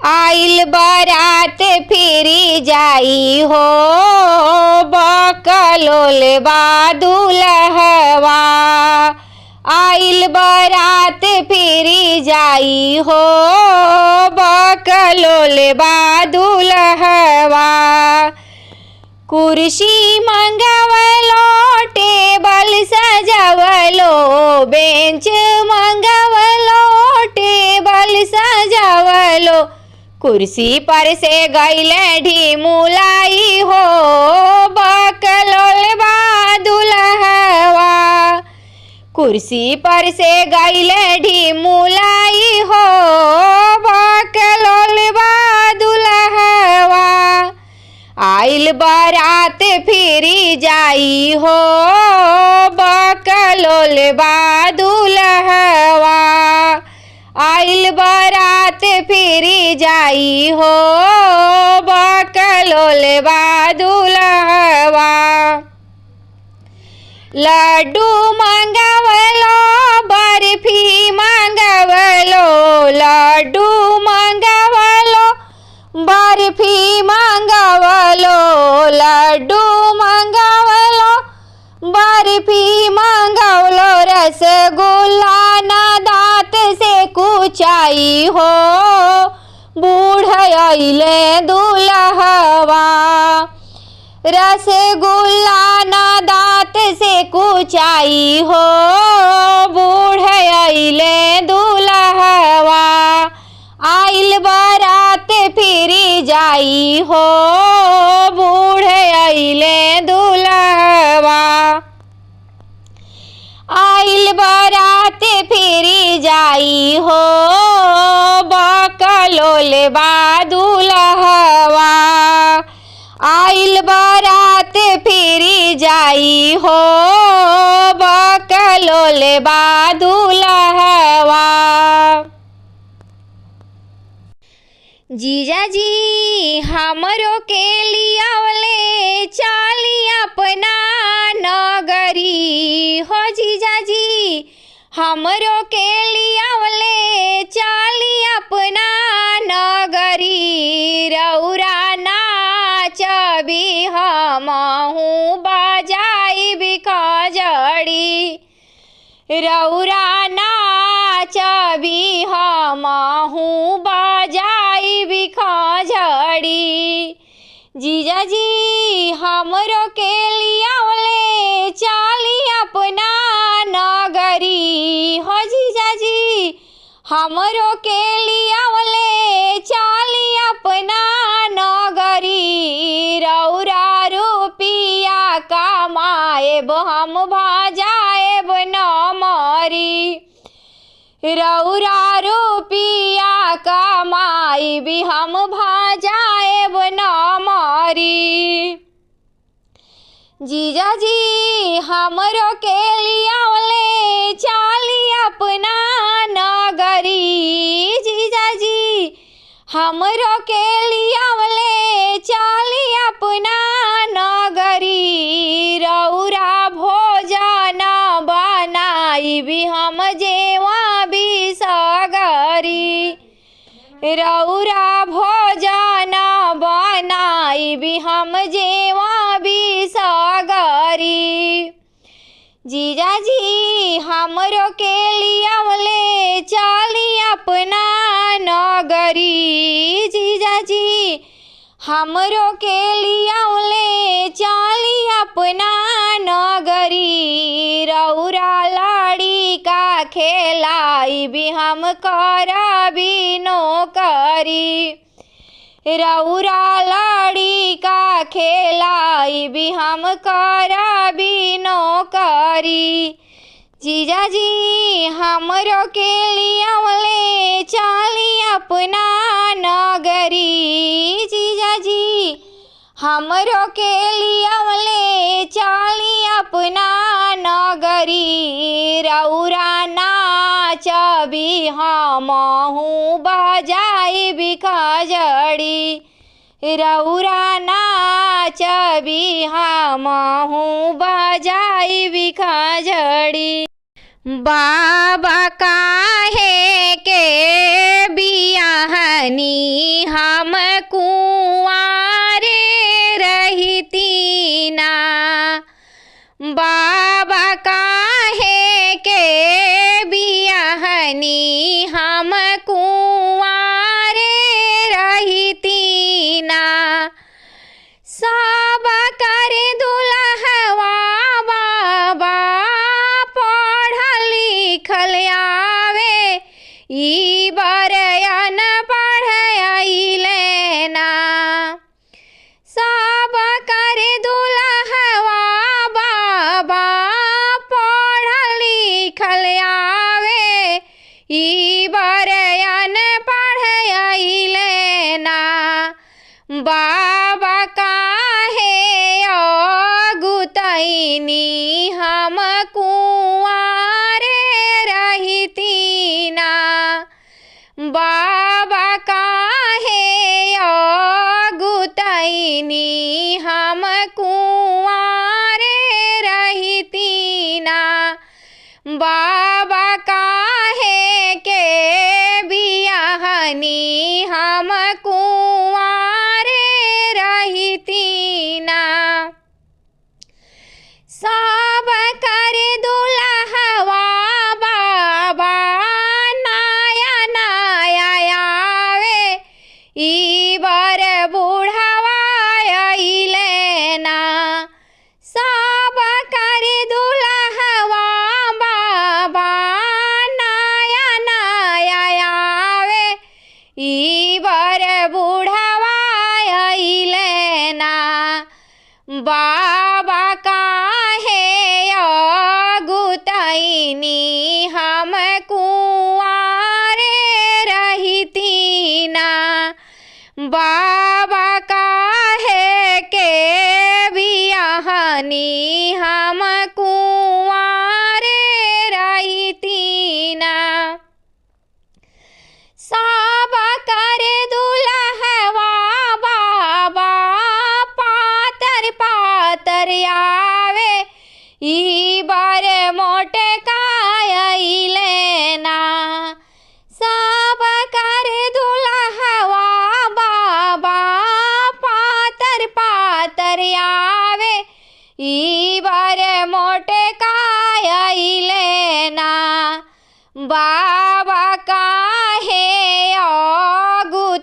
आइल बारात फिरी जाई हो बकलोल बा दुल्हवा। आइल बारात फिरी जाई हो बकलोल बा दुल्हवा। कुर्सी मंगवलो टेबल सजावलो बेंच मंगवलो टेबल सजावलो। कुर्सी पर से गईले ढिमुलाई हो बकलोल बा दुल्हवा। कुर्सी पर से गईले ढिमुलाई हो बकलोल बा दुल्हवा। आइल बारात फिरी जाई हो बकलोल बा दुल्हवा। आइल बारात फिरी जाई हो बकलोल बा दुल्हवा। लड्डू मंगवलो बर्फी मंगवलो लड्डू मंगवलो बर्फी मंगवलो लड्डू मंगवलो बर्फी मंगवलो। रसगुल्ला ना दांत से कुचाई हो बूढ़ अइले दुल्हवा। रसगुल्ला ना दांत से कुचाई हो बूढ़ अइले दुल्हवा। आइल बारात फिरी जाई हो बूढ़ अइले दुल्हवा। आइल बारात फिरी जाई हो बकलोल बा दुल्हवा। आइल बारात फिरी जाई हो बकलोल बा दुल्हवा। जीजा जी हमरो के लियावले चाली अपना नगरी हो। जीजा जी हमरो के लियावले चाली अपना नगरी। रउरा नाचबी हमहू बजाइबी खजड़ी। रउरा नाचबी हमहू बजाइबी खजड़ी। जीजा जी हमरो के लियावले चाली अपना नगरी हो। जीजा जी हमरो के लियावले चाली अपना नगरी। रउरा रुपिया कमाएब हम भजाएब न मरी। रउरा रुपिया कमाइबी हम भजाएब न मरी। जीजा जी हमरो के लियावले चाली अपना नगरी। जीजा जी हमरो के लियावले चाली अपना नगरी। रउरा भोजन बनाइबी हम जेवा बिसगरी। रउरा भोजन बनाइबी हम जेवा बिसगरी। जीजा जी हमरो के लियावले चाली अपना नगरी। जीजा जी हमरो के लियावले चाली अपना नगरी। रउरा लड़ी का खेलाइबी हम करबी नौकरी। रउरा लड़ी का खेलाइबी हम करबी नौकरी। जीजा जी हमरो के लियावले चाली अपना नगरी। जीजा जी हमरो के लियावले चाली अपना नगरी। रउरा नाचबी हमहू बजाइबी खजड़ी। रउरा नाचबी हमहू बजाइबी खजड़ी। बाबा काहे के बियाहनी हम कुंवारे रहिती ना। बाबा काहे अगुतैनी हम कुंवारे रहिती ना। बाबा काहे के बियाहनी हम कुंवारे रहिती ना। सब कर दुल्हवा बाबा नया नया आवे। ई बर बुढ़वा अइले ना। सब कर दुल्हवा बाबा नया नया आवे। ई बर बुढ़वा अइले ना। बाबा काहे अगुतैनी हम कुंवारे रहिती ना। बाबा काहे के बियाहनी हम कुंवारे रहिती ना। सब कर दुल्हवा बाबा पातर पातर आवे। ई बार मोटे अइले ना। सब कर दुल्हवा बाबा पातर पातर आवे। ई बार मोटे अइले ना। बाबा काहे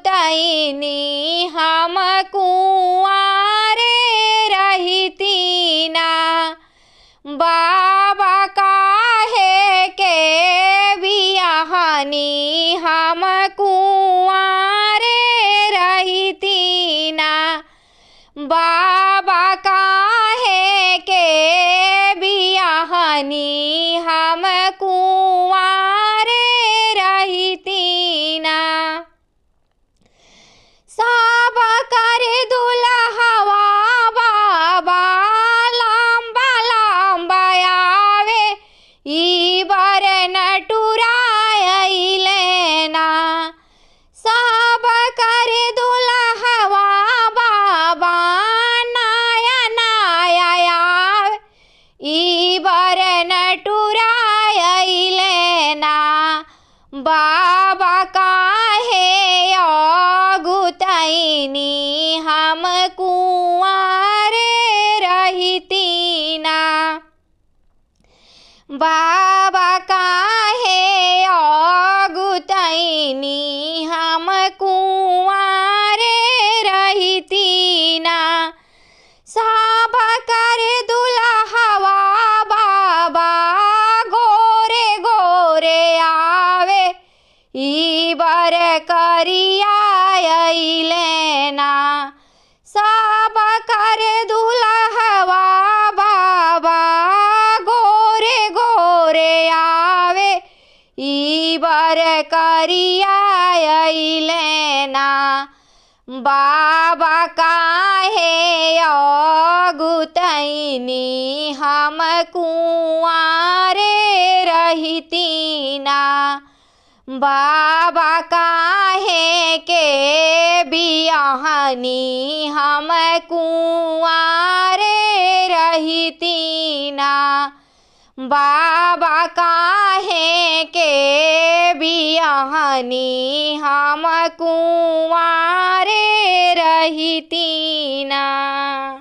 अगुतैनी हम कुंवारे रहिती ना। बाबा काहे के बियाहनी हम कुंवारे रहिती ना। बाबा काहे के बियाहनी हम कुंवारे रहिती ना। सब कर दुल्हवा बाबा लंबा लंबा आवे। ई बर नटुरा अइले ना। सब कर दुल्हवा बाबा नया नया आवे। ई बर नटुरा अइले ना। बाबा काहे अगुतैनी हम कुंवारे रहिती ना। बाबा काहे अगुतैनी हम कुंवारे रहिती ना। सब कर दुल्हवा बाबा गोरे गोरे आवे। ई बर करिया अइले ना। सब कर दुल्हवा बाबा गोरे गोरे आवे। ई बर करिया अइले ना। बाबा काहे अगुतैनी हम कुंवारे रहिती ना। बाबा काहे के बियाहनी हम कुंवारे रहिती ना। बाबा काहे के बियाहनी हम कुंवारे रहिती ना।